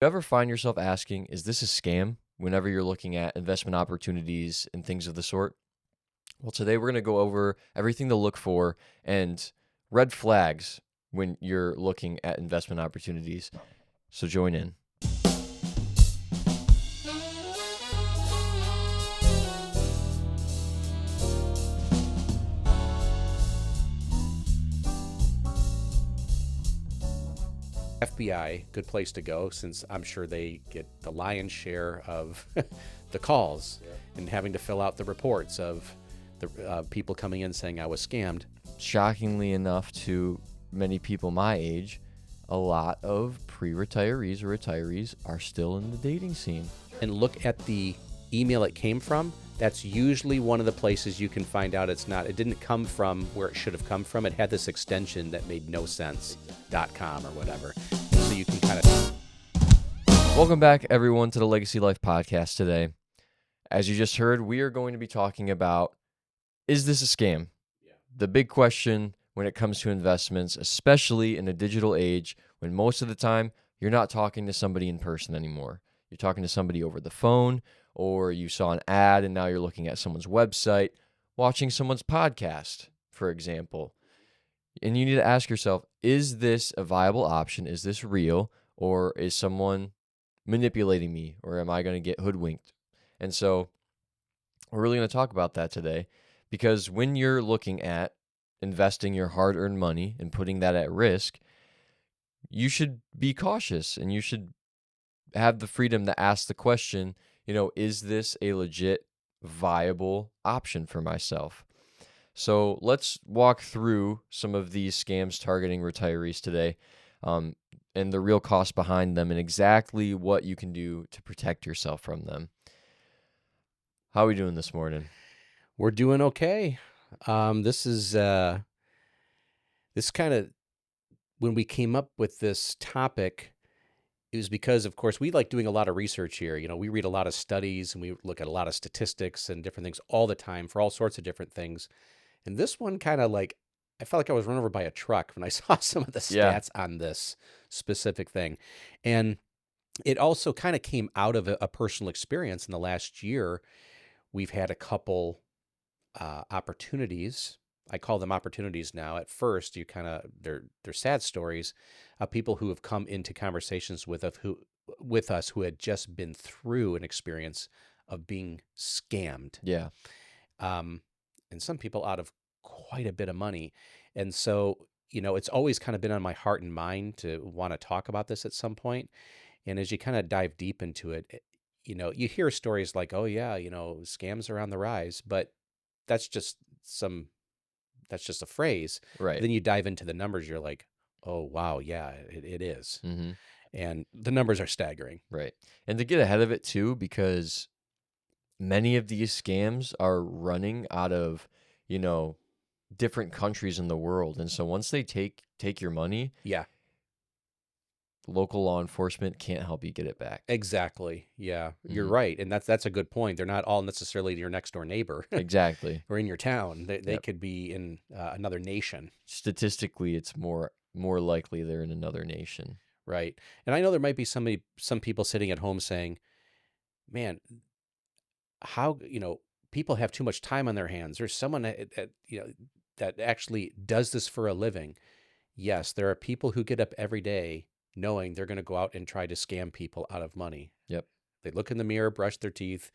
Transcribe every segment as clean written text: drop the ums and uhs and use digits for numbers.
You ever find yourself asking, is this a scam whenever you're looking at investment opportunities and things of the sort? Well, today we're going to go over everything to look for and red flags when you're looking at investment opportunities. So join in. FBI, good place to go since I'm sure they get the lion's share of the calls and having to fill out the reports of the people coming in saying I was scammed. Shockingly enough to many people my age, a lot of pre-retirees or retirees are still in the dating scene. And look at the email it came from. That's usually one of the places you can find out it didn't come from where it should have come from. It had this extension that made no sense, .com or whatever. So you can kind of... Welcome back, everyone, to the Legacy Life podcast today. As you just heard, we are going to be talking about, is this a scam? Yeah. The big question when it comes to investments, especially in a digital age, when most of the time you're not talking to somebody in person anymore. You're talking to somebody over the phone, or you saw an ad and now you're looking at someone's website, watching someone's podcast, for example. And you need to ask yourself, is this a viable option? Is this real? Or is someone manipulating me? Or am I going to get hoodwinked? And so we're really going to talk about that today, because when you're looking at investing your hard-earned money and putting that at risk, you should be cautious and you should have the freedom to ask the question, is this a legit, viable option for myself? So let's walk through some of these scams targeting retirees today, and the real cost behind them and exactly what you can do to protect yourself from them. How are we doing this morning? We're doing okay. This kind of, when we came up with this topic, it was because, of course, we like doing a lot of research here. We read a lot of studies and we look at a lot of statistics and different things all the time for all sorts of different things. And this one kind of I felt like I was run over by a truck when I saw some of the stats on this specific thing. And it also kind of came out of a personal experience in the last year. We've had a couple opportunities. I call them opportunities now. At first, they're sad stories of people who have come into conversations with us who had just been through an experience of being scammed. Yeah. And some people out of quite a bit of money. And so, it's always kind of been on my heart and mind to want to talk about this at some point. And as you kind of dive deep into it, you hear stories like, oh yeah, scams are on the rise, but that's just a phrase. Right. Then you dive into the numbers, you're like, oh, wow, yeah, it is. Mm-hmm. And the numbers are staggering. Right. And to get ahead of it too, because many of these scams are running out of, different countries in the world. And so once they take your money, Yeah, local law enforcement can't help you get it back. exactly. Yeah, you're Mhm. right. And that's a good point. They're not all necessarily your next door neighbor Exactly. or in your town. They Yep. could be in another nation. Statistically, it's more likely they're in another nation. Right. And I know there might be some people sitting at home saying, man, how, people have too much time on their hands. There's someone that actually does this for a living. Yes, there are people who get up every day knowing they're going to go out and try to scam people out of money. Yep. They look in the mirror, brush their teeth,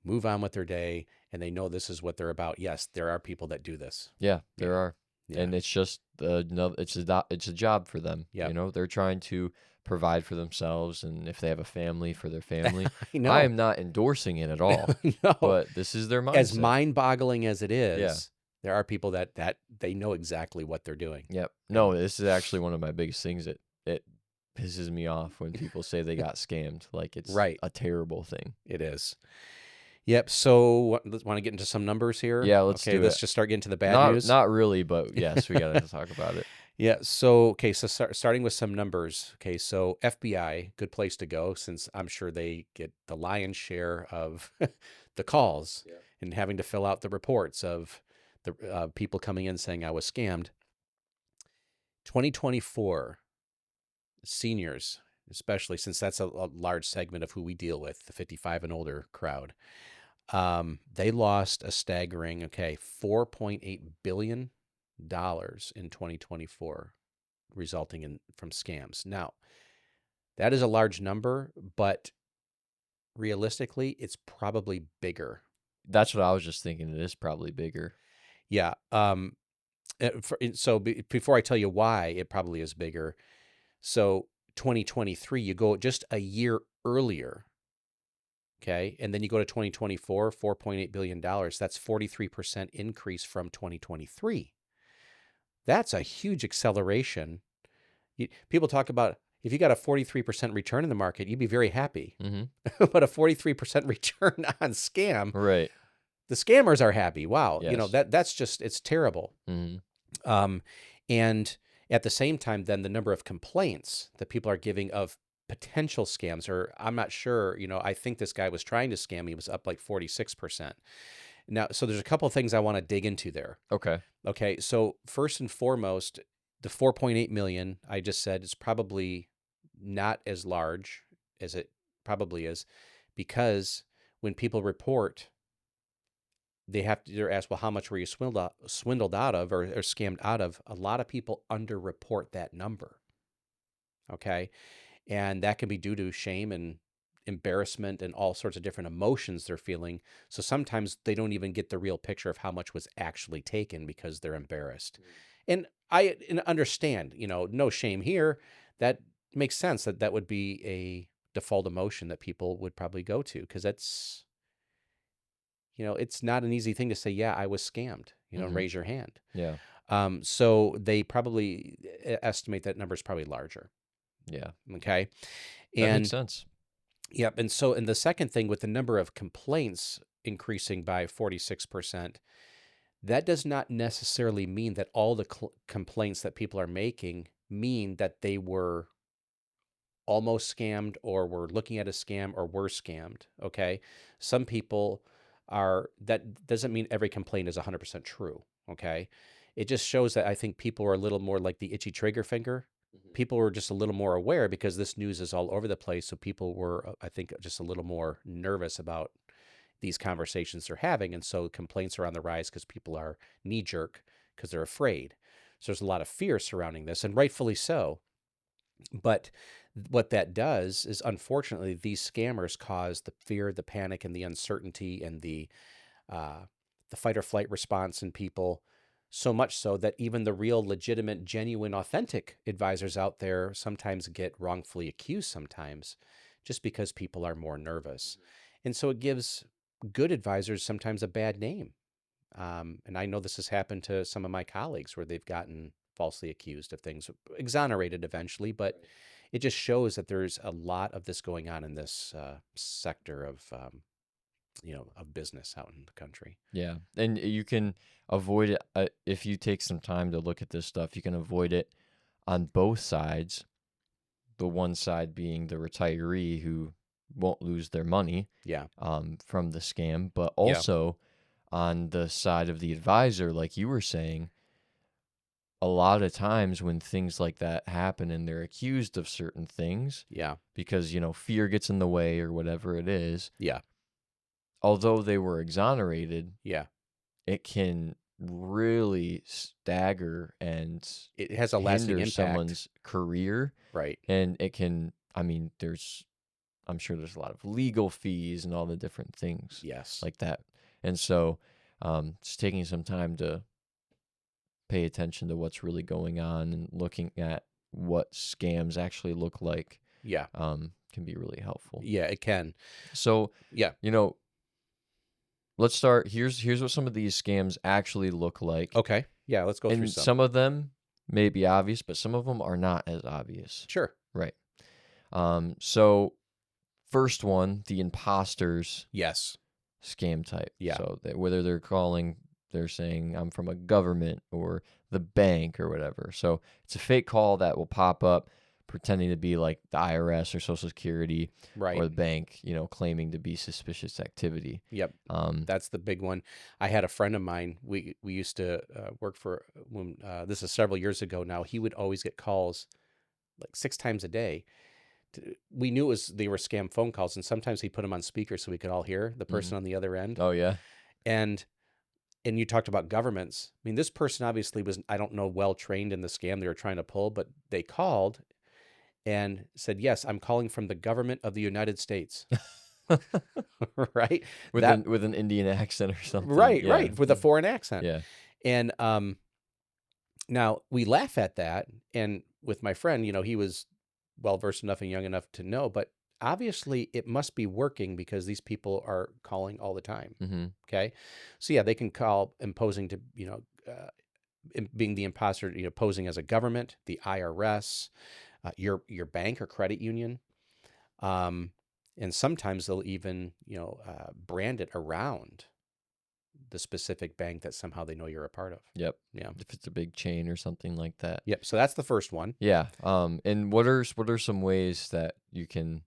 move on with their day, and they know this is what they're about. Yes, there are people that do this. Yeah, there are. Yeah. And it's just it's a job for them. Yep. They're trying to provide for themselves, and if they have a family, for their family. I know. I am not endorsing it at all. No. But this is their mindset. As mind-boggling as it is, Yeah. there are people that they know exactly what they're doing. Yep. No, this is actually one of my biggest things. It pisses me off when people say they got scammed. Like it's Right. a terrible thing. It is. Yep. So, want to get into some numbers here? Yeah, let's do let's it. just start getting to the bad news. Not really, but yes, we got to talk about it. Yeah. So, starting with some numbers. Okay. So, FBI, good place to go since I'm sure they get the lion's share of the calls and having to fill out the reports of the people coming in saying I was scammed. 2024 seniors especially since that's a large segment of who we deal with, the 55 and older crowd. They lost a staggering, $4.8 billion in 2024, resulting from scams. Now, that is a large number, but realistically, it's probably bigger. That's what I was just thinking. It is probably bigger. Yeah. Before I tell you why it probably is bigger, so 2023, you go just a year earlier, okay, and then you go to 2024, $4.8 billion. That's 43% increase from 2023. That's a huge acceleration. People talk about if you got a 43% return in the market, you'd be very happy. Mm-hmm. But a 43% return on scam, Right. the scammers are happy. Wow. Yes. That's just, it's terrible. Mm-hmm. And at the same time, then the number of complaints that people are giving of potential scams, or I'm not sure, I think this guy was trying to scam me, was up like 46%. Now, so there's a couple of things I want to dig into there. Okay. Okay. So first and foremost, the 4.8 million I just said is probably not as large as it probably is, because when people report, they're asked, well, how much were you swindled out of or scammed out of? A lot of people underreport that number. Okay. And that can be due to shame and embarrassment and all sorts of different emotions they're feeling. So sometimes they don't even get the real picture of how much was actually taken because they're embarrassed. And I understand, no shame here. That makes sense that would be a default emotion that people would probably go to, because that's, it's not an easy thing to say, yeah, I was scammed, and raise your hand. Yeah. So they probably estimate that number is probably larger. Yeah. Okay. That And makes sense. yep. And the second thing, with the number of complaints increasing by 46%, that does not necessarily mean that all the complaints that people are making mean that they were almost scammed or were looking at a scam or were scammed. Okay. Some people that doesn't mean every complaint is 100% true. Okay. It just shows that I think people are a little more like the itchy trigger finger. People were just a little more aware because this news is all over the place. So people were, I think, just a little more nervous about these conversations they're having. And so complaints are on the rise because people are knee jerk because they're afraid. So there's a lot of fear surrounding this, and rightfully so. But what that does is, unfortunately, these scammers cause the fear, the panic, and the uncertainty, and the fight or flight response in people, so much so that even the real, legitimate, genuine, authentic advisors out there sometimes get wrongfully accused sometimes, just because people are more nervous. And so it gives good advisors sometimes a bad name. And I know this has happened to some of my colleagues where they've gotten falsely accused of things, exonerated eventually, but it just shows that there's a lot of this going on in this sector of business out in the country. Yeah. And you can avoid it if you take some time to look at this stuff. You can avoid it on both sides. The one side being the retiree who won't lose their money Yeah. From the scam, but also on the side of the advisor, like you were saying, a lot of times when things like that happen and they're accused of certain things, Yeah. because, fear gets in the way or whatever it is, Yeah. although they were exonerated, Yeah. it can really stagger and It has a lasting hinder impact. someone's career. Right. And it can, I'm sure there's a lot of legal fees and all the different things Yes. like that. And so just taking some time to pay attention to what's really going on and looking at what scams actually look like can be really helpful. Yeah, it can. So, Yeah. let's start. Here's what some of these scams actually look like. Okay. Yeah, let's go through And some. some of them may be obvious, but some of them are not as obvious. Sure. Right. So first one, the imposters Yes. scam type. Yeah. So whether they're saying I'm from a government or the bank or whatever. So it's a fake call that will pop up pretending to be like the IRS or Social Security, right, or the bank, claiming to be suspicious activity. Yep. That's the big one. I had a friend of mine. We used to work for, this is several years ago now. He would always get calls like 6 times a day we knew they were scam phone calls, and sometimes he put them on speaker so we could all hear the person on the other end. Oh yeah. And you talked about governments. I mean, this person obviously was, I don't know, well trained in the scam they were trying to pull, but they called and said, "Yes, I'm calling from the government of the United States." Right? With That an Indian accent or something. right, Yeah. right, with a foreign accent. Yeah. And now we laugh at that, and with my friend, he was well versed enough and young enough to know, but obviously it must be working because these people are calling all the time. Mm-hmm. Okay, so yeah, they can call imposing to being the imposter, posing as a government, the IRS, your bank or credit union, and sometimes they'll even brand it around the specific bank that somehow they know you're a part of. Yep. Yeah. If it's a big chain or something like that. Yep. So that's the first one. Yeah. And what are some ways that you can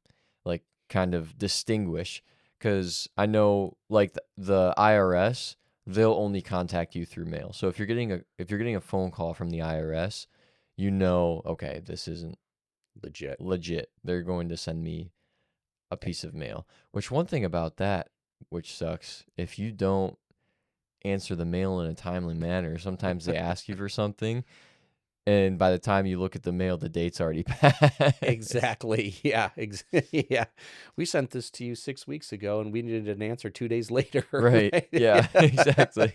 like kind of distinguish? Because I know like the IRS, they'll only contact you through mail. So if you're getting a phone call from the IRS, okay, this isn't legit. They're going to send me a piece of mail. Which one thing about that, which sucks, if you don't answer the mail in a timely manner, sometimes they ask you for something, and by the time you look at the mail, the date's already passed. Exactly. Yeah. Yeah. We sent this to you 6 weeks ago, and we needed an answer 2 days later. Right. Yeah. Exactly.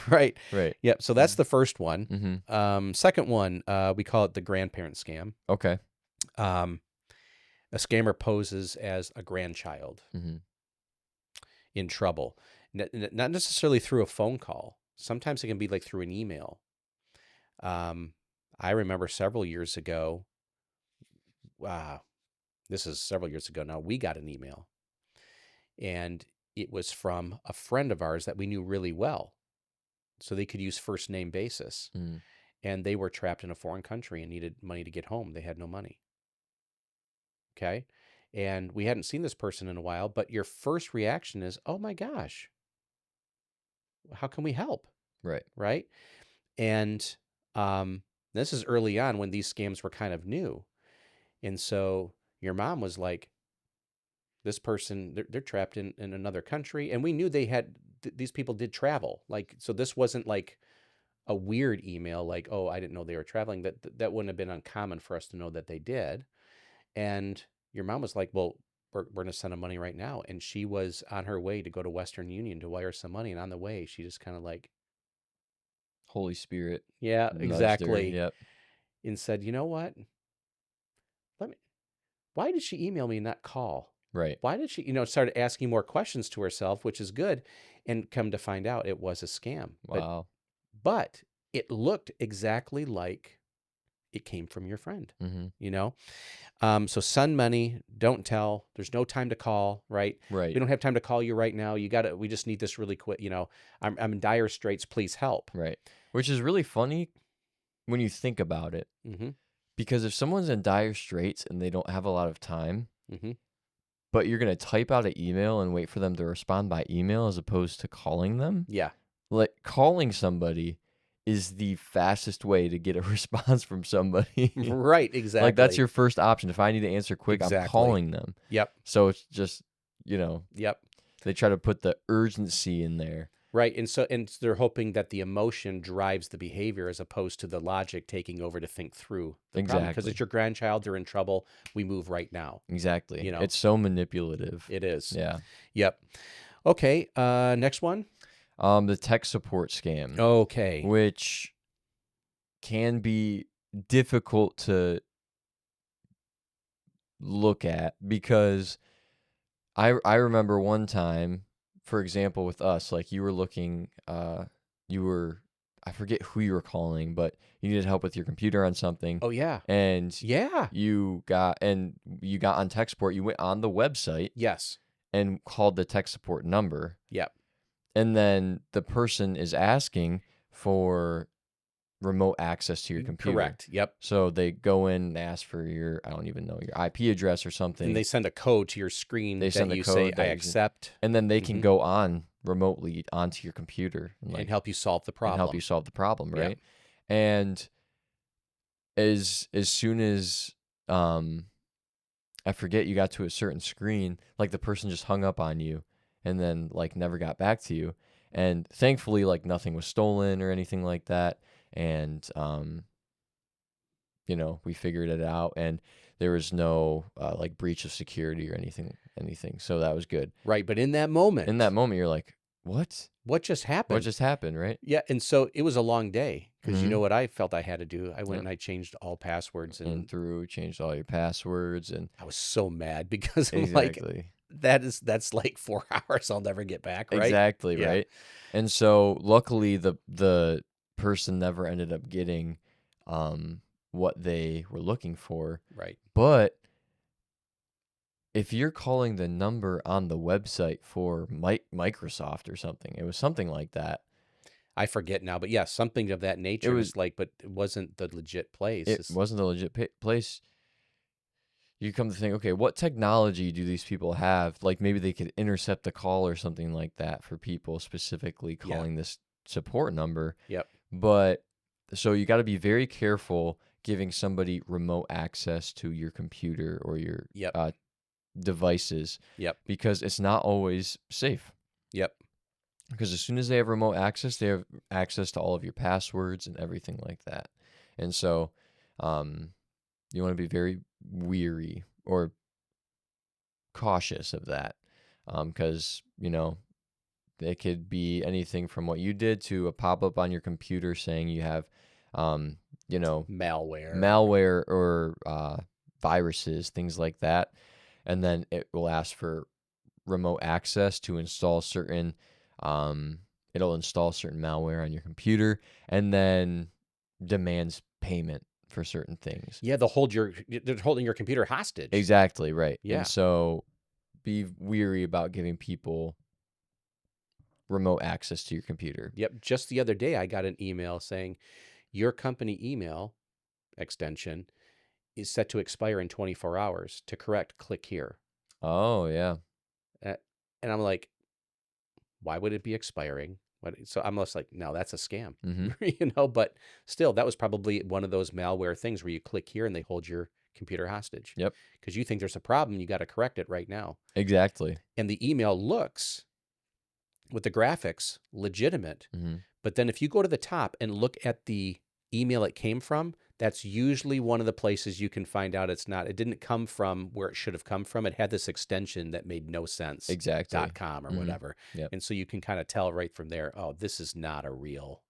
Right. Right. Yep. So that's the first one. Mm-hmm. Second one, we call it the grandparent scam. Okay. A scammer poses as a grandchild Mm-hmm. in trouble, not necessarily through a phone call. Sometimes it can be like through an email. I remember several years ago, this is several years ago now, we got an email, and it was from a friend of ours that we knew really well. So they could use first name basis. Mm. And they were trapped in a foreign country and needed money to get home. They had no money. Okay. And we hadn't seen this person in a while, but your first reaction is, oh my gosh, how can we help? Right. Right. And this is early on when these scams were kind of new. And so your mom was like, this person, they're trapped in another country. And we knew they had, these people did travel. Like, so this wasn't like a weird email, like, oh, I didn't know they were traveling. That wouldn't have been uncommon for us to know that they did. And your mom was like, well, we're going to send them money right now. And she was on her way to go to Western Union to wire some money. And on the way, she just kind of like, Holy Spirit. yeah, exactly. Yep. And said, you know what? Why did she email me and not call? Right. Why did she, started asking more questions to herself, which is good. And come to find out it was a scam. Wow. But it looked exactly like it came from your friend, Mm-hmm. So send money, don't tell. There's no time to call, right? Right. We don't have time to call you right now. We just need this really quick. I'm in dire straits. Please help. Right. Which is really funny when you think about it. Mm-hmm. Because if someone's in dire straits and they don't have a lot of time, Mm-hmm. but you're going to type out an email and wait for them to respond by email as opposed to calling them. Yeah. Like calling somebody is the fastest way to get a response from somebody. Right. Exactly. Like that's your first option. If I need to answer quick, Exactly. I'm calling them. Yep. So it's just, Yep. They try to put the urgency in there. Right. And they're hoping that the emotion drives the behavior as opposed to the logic taking over to think through the problem. Because it's your grandchild, they're in trouble. We move right now. Exactly. It's so manipulative. It is. Yeah. Yep. Okay. Next one. The tech support scam. Okay. Which can be difficult to look at because I remember one time, for example, with us, like you were looking, I forget who you were calling, but you needed help with your computer on something. Oh yeah. And yeah, you got on tech support. You went on the website. Yes. And called the tech support number. Yep. And then the person is asking for remote access to your computer. Correct. Yep. So they go in and ask for your, I don't even know, your IP address or something. And they send a code to your screen They send that a you code say, I accept. And then they can go on remotely onto your computer. And help you solve the problem. Right? Yeah. And as soon as I forget, you got to a certain screen, like the person just hung up on you and then like never got back to you. And thankfully, like nothing was stolen or anything like that. And, we figured it out, and there was no like breach of security or anything. So that was good. Right. But in that In that moment, moment, you're like, what? what just What happened? just happened, right? Yeah. And so it was a long day because you Mhm. know what I felt I had to do? I went Yep. and I changed all passwords, And and changed all your passwords, and I was so mad because I'm like, exactly. that's like 4 hours I'll never get back. Right. Exactly, Yeah. right? And so luckily the person never ended up getting what they were looking for. Right. But if you're calling the number on the website for Microsoft or something, it was something like that. I forget now, but yeah, something of that nature. And Was it's like, but it wasn't the legit place. it wasn't a legit place. You come to think, okay, what technology do these people have? Like maybe they could intercept the call or something like that for people specifically Yeah. calling this support number. Yep. But so you got to be very careful giving somebody remote access to your computer or your Yep. devices, Yep. because it's not always safe. Yep. Because as soon as they have remote access, they have access to all of your passwords and everything like that. And so you want to be very weary or cautious of that, because it could be anything from what you did to a pop-up on your computer saying you have Malware. malware or viruses, things like that. And then it will ask for remote access to install certain it'll install certain malware on your computer, and then demands payment for certain things. Yeah, they're holding your computer hostage. Exactly, right. Yeah. And so be weary about giving people remote access to your computer. Yep. Just the other day, I got an email saying your company email extension is set to expire in 24 hours. To correct, click here. Oh, yeah. Uh, And I'm like, why would it be expiring? So I'm just like, no, that's a scam, Mm-hmm. but still, that was probably one of those malware things where you click here and they hold your computer hostage. Yep. Because you think there's a problem, you got to correct it right now. Exactly. And the email looks, with the graphics, legitimate. Mm-hmm. But then if you go to the top and look at the email it came from, that's usually one of the places you can find out it didn't come from where it should have come from. It had this extension that made no sense. Exactly. .com or Mhm. whatever. Yep. And so you can kind of tell right from there, oh, this is not a real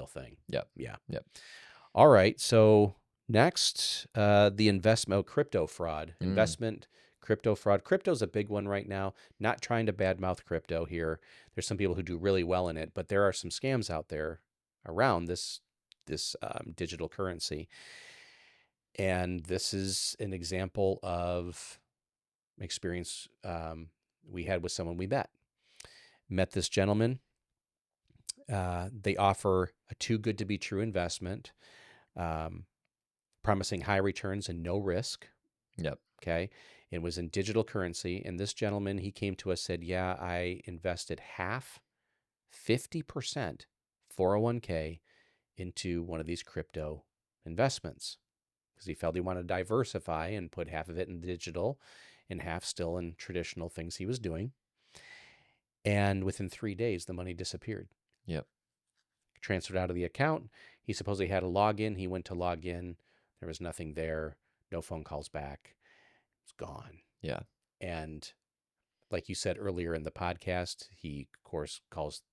thing. Yep. Yeah. Yep. All right. So next, the investment crypto fraud. Investment crypto fraud. Crypto's a big one right now. Not trying to badmouth crypto here. There's some people who do really well in it, but there are some scams out there around this digital currency. And this is an example of experience we had with someone we met this gentleman. They offer a too good to be true investment, promising high returns and no risk. Yep. Okay. It was in digital currency. And this gentleman, he came to us, said, yeah, I invested half, 50% 401k into one of these crypto investments because he felt he wanted to diversify and put half of it in digital and half still in traditional things he was doing. And within 3 days, the money disappeared. Yep. Transferred out of the account. He supposedly had a login. He went to log in. There was nothing there. No phone calls back. It's gone. Yeah. And like you said earlier in the podcast, he, of course, calls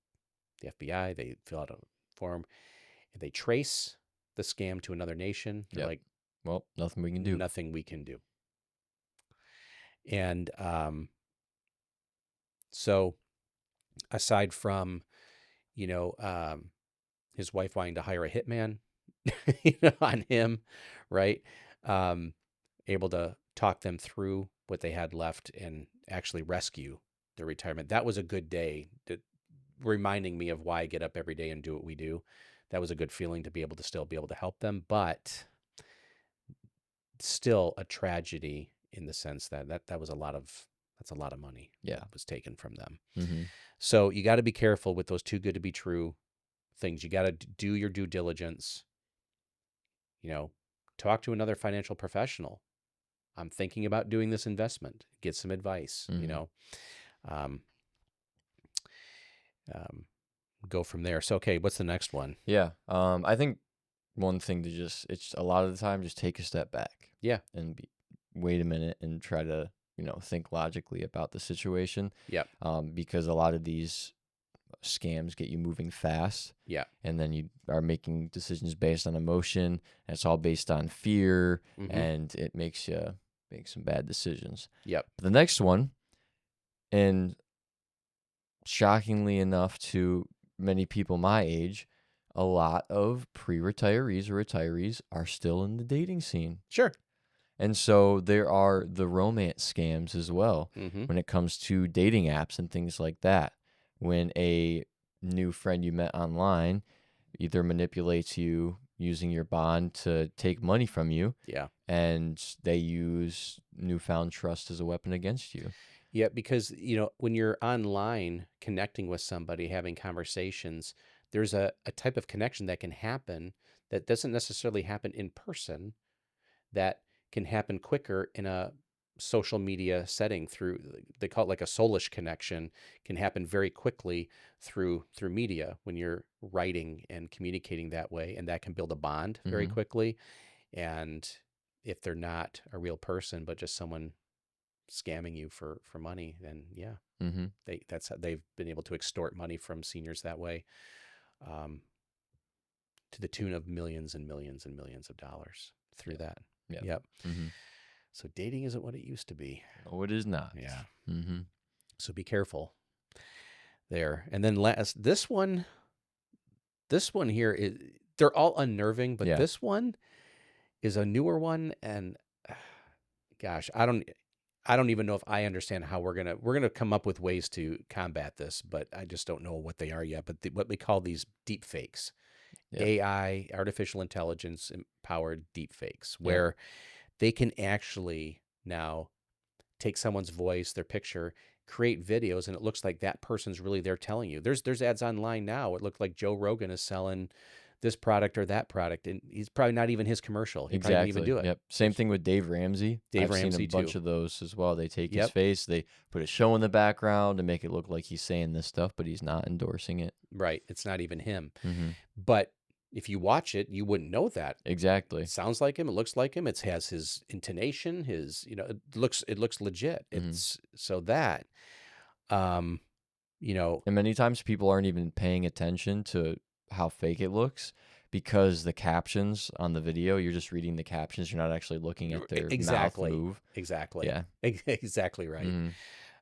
the FBI. They fill out a form. They trace the scam to another nation. They're Yep. like, well, nothing we can do. nothing we can do. And so aside from, his wife wanting to hire a hitman on him, right? Able to talk them through what they had left and actually rescue their retirement. That was a good day, reminding me of why I get up every day and do what we do. That was a good feeling to be able to still be able to help them, but still a tragedy in the sense that was a lot of money. Yeah. That was taken from them. Mm-hmm. So you got to be careful with those too good to be true things. You got to do your due diligence. Talk to another financial professional. I'm thinking about doing this investment. Get some advice, um, um, go from there. So, okay, what's the next one? Yeah. I think one thing to it's a lot of the time just take a step back. Yeah. And wait a minute and try to, think logically about the situation. Yep. Because a lot of these scams get you moving fast. Yeah. And then you are making decisions based on emotion. And it's all based on fear. And it makes you make some bad decisions. Yep. The next one, and shockingly enough to many people my age, a lot of pre-retirees or retirees are still in the dating scene. Sure. And so there are the romance scams as well Mm-hmm. when it comes to dating apps and things like that. When a new friend you met online either manipulates you using your bond to take money from you, Yeah. and they use newfound trust as a weapon against you. Yeah, because, when you're online connecting with somebody, having conversations, there's a type of connection that can happen that doesn't necessarily happen in person, that can happen quicker in a social media setting through, they call it like a soulish connection, can happen very quickly through media when you're writing and communicating that way, and that can build a bond very quickly. And if they're not a real person, but just someone scamming you for money, then yeah, that's how they've been able to extort money from seniors that way, to the tune of millions and millions and millions of dollars through that. Yep. So dating isn't what it used to be. No, it is not. Yeah. So be careful there. And then last, this one here is, they're all unnerving, but this one is a newer one, and gosh, I don't even know if I understand how we're gonna come up with ways to combat this, but I just don't know what they are yet. But what we call these deepfakes, AI, artificial intelligence empowered deepfakes, where they can actually now take someone's voice, their picture, create videos, and it looks like that person's really there telling you. There's ads online now. It looked like Joe Rogan is selling this product or that product, and he's probably not even his commercial. He probably didn't even do it. Yep. Same thing with Dave Ramsey. I've seen a bunch of those as well. They take his face, they put a show in the background to make it look like he's saying this stuff, but he's not endorsing it. Right. It's not even him. But if you watch it, you wouldn't know that. Exactly. It sounds like him. It looks like him. It has his intonation. It looks legit. It's so that, and many times people aren't even paying attention to how fake it looks, because the captions on the video, you're just reading the captions. You're not actually looking at their mouth move. Exactly. Yeah. Exactly right.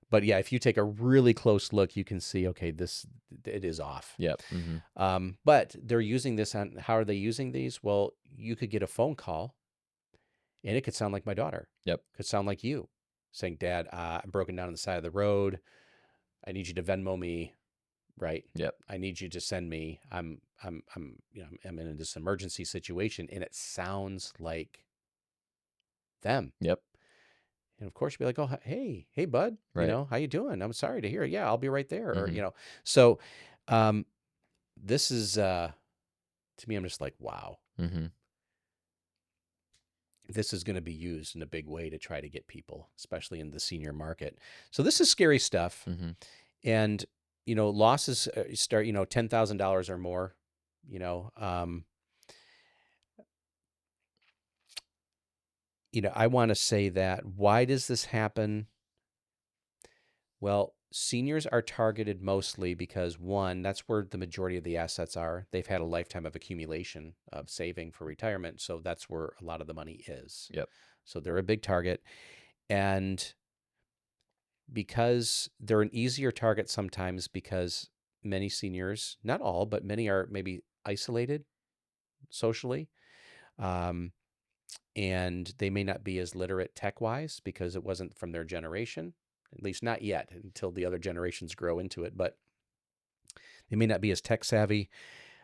But yeah, if you take a really close look, you can see, okay, it is off. Yep. But they're using this on, how are they using these? Well, you could get a phone call and it could sound like my daughter. Yep. Could sound like you saying, Dad, I'm broken down on the side of the road. I need you to Venmo me. Right. Yep. I need you to send me, I'm in this emergency situation, and it sounds like them. Yep. And of course, you'll be like, oh, hey, bud, Right. how you doing? I'm sorry to hear. Yeah, I'll be right there. Or, so, this is, to me, I'm just like, wow, this is going to be used in a big way to try to get people, especially in the senior market. So this is scary stuff. And, losses start, $10,000 or more, I want to say that. Why does this happen? Well, seniors are targeted mostly because, one, that's where the majority of the assets are. They've had a lifetime of accumulation of saving for retirement, so that's where a lot of the money is. Yep. So they're a big target. And because they're an easier target sometimes, because many seniors, not all, but many are maybe isolated socially. And they may not be as literate tech-wise because it wasn't from their generation, at least not yet, until the other generations grow into it. But they may not be as tech-savvy,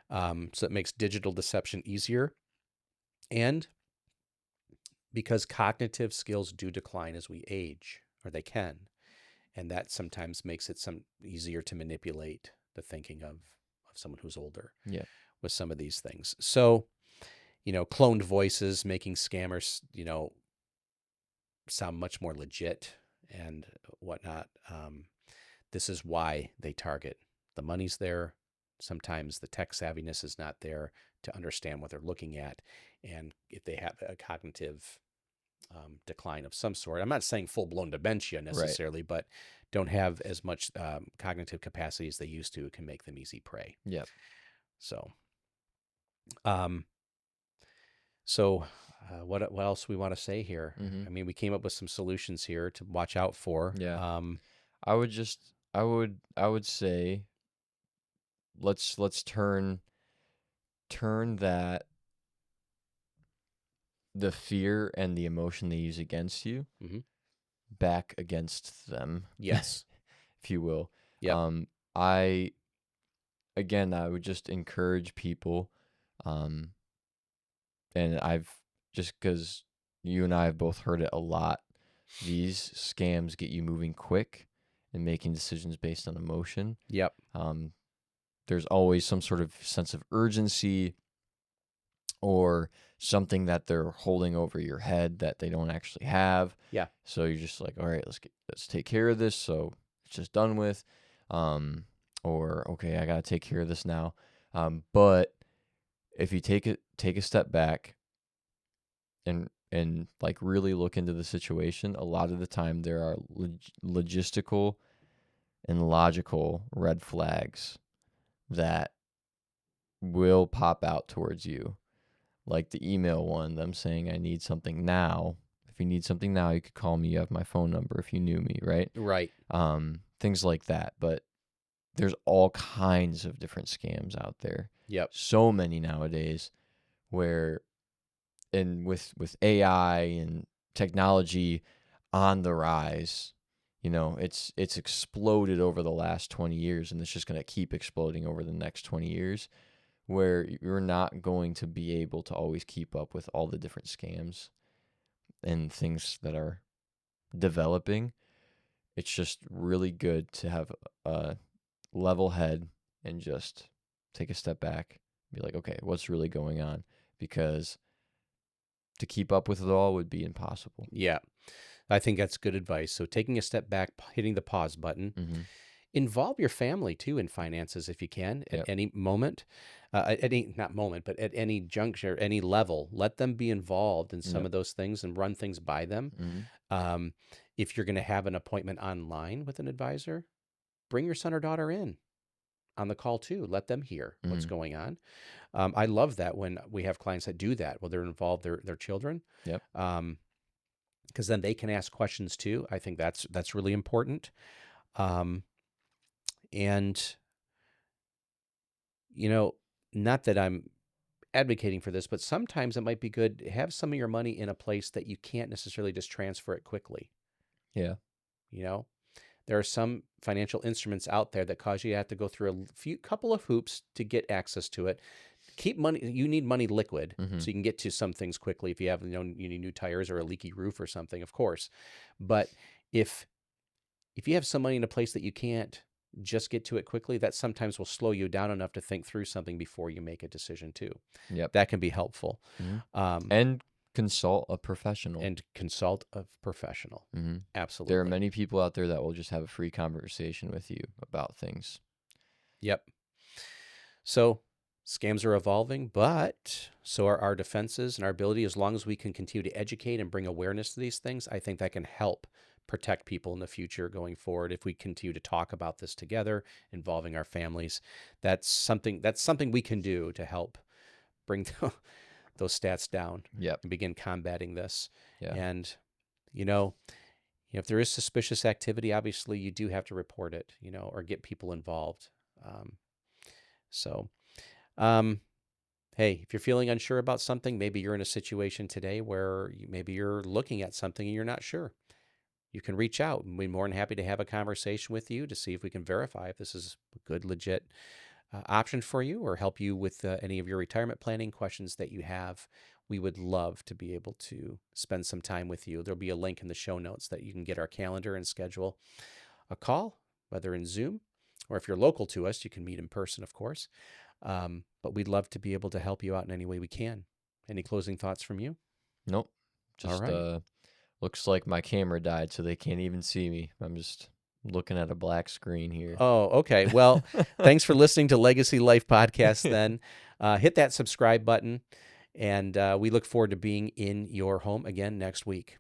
so it makes digital deception easier. And because cognitive skills do decline as we age, or they can, and that sometimes makes it easier to manipulate the thinking of someone who's older with some of these things. So, cloned voices, making scammers, sound much more legit and whatnot. This is why they target. The money's there. Sometimes the tech savviness is not there to understand what they're looking at. And if they have a cognitive decline of some sort, I'm not saying full-blown dementia necessarily, but don't have as much cognitive capacity as they used to, it can make them easy prey. Yep. So, what else we want to say here? I mean, we came up with some solutions here to watch out for. Yeah. I would say let's turn that the fear and the emotion they use against you back against them. Yes. If you will. Yeah. I would just encourage people, and I've just because you and I have both heard it a lot, these scams get you moving quick and making decisions based on emotion. Yep. There's always some sort of sense of urgency or something that they're holding over your head that they don't actually have. Yeah. So you're just like, all right, let's take care of this. So it's just done with. Or okay, I gotta take care of this now. But if you take a step back and like really look into the situation, a lot of the time there are logistical and logical red flags that will pop out towards you. Like the email one, them saying, I need something now. If you need something now, you could call me. You have my phone number if you knew me, right? Right. Things like that. But there's all kinds of different scams out there. Yep. So many nowadays where, and with AI and technology on the rise, it's exploded over the last 20 years, and it's just going to keep exploding over the next 20 years, where you're not going to be able to always keep up with all the different scams and things that are developing. It's just really good to have a level head and just take a step back, be like, okay, what's really going on? Because to keep up with it all would be impossible. Yeah. I think that's good advice. So taking a step back, hitting the pause button. Involve your family too in finances if you can at any moment, not moment, but at any juncture, any level. Let them be involved in some of those things and run things by them. If you're going to have an appointment online with an advisor, bring your son or daughter in on the call too. Let them hear what's going on. I love that when we have clients that do that, where they're involved their children. Yep. Because then they can ask questions too. I think that's really important. And, not that I'm advocating for this, but sometimes it might be good to have some of your money in a place that you can't necessarily just transfer it quickly. Yeah. There are some financial instruments out there that cause you to have to go through couple of hoops to get access to it. Keep money. You need money liquid so you can get to some things quickly. If you have, you need new tires or a leaky roof or something, of course. But if you have some money in a place that you can't just get to it quickly, that sometimes will slow you down enough to think through something before you make a decision too. Yep. That can be helpful. And consult a professional. Absolutely. There are many people out there that will just have a free conversation with you about things. Yep. So scams are evolving, but so are our defenses and our ability. As long as we can continue to educate and bring awareness to these things, I think that can help protect people in the future going forward. If we continue to talk about this together, involving our families, that's something we can do to help bring those stats down. Yep. And begin combating this. Yeah. And, if there is suspicious activity, obviously you do have to report it, or get people involved. Hey, if you're feeling unsure about something, maybe you're in a situation today where maybe you're looking at something and you're not sure. You can reach out, and we're more than happy to have a conversation with you to see if we can verify if this is a good, legit option for you, or help you with any of your retirement planning questions that you have. We would love to be able to spend some time with you. There'll be a link in the show notes that you can get our calendar and schedule a call, whether in Zoom, or if you're local to us, you can meet in person, of course. But we'd love to be able to help you out in any way we can. Any closing thoughts from you? Nope. Just All right. Looks like my camera died, so they can't even see me. I'm just looking at a black screen here. Oh, okay. Well, thanks for listening to Legacy Life Podcast then. Hit that subscribe button, and we look forward to being in your home again next week.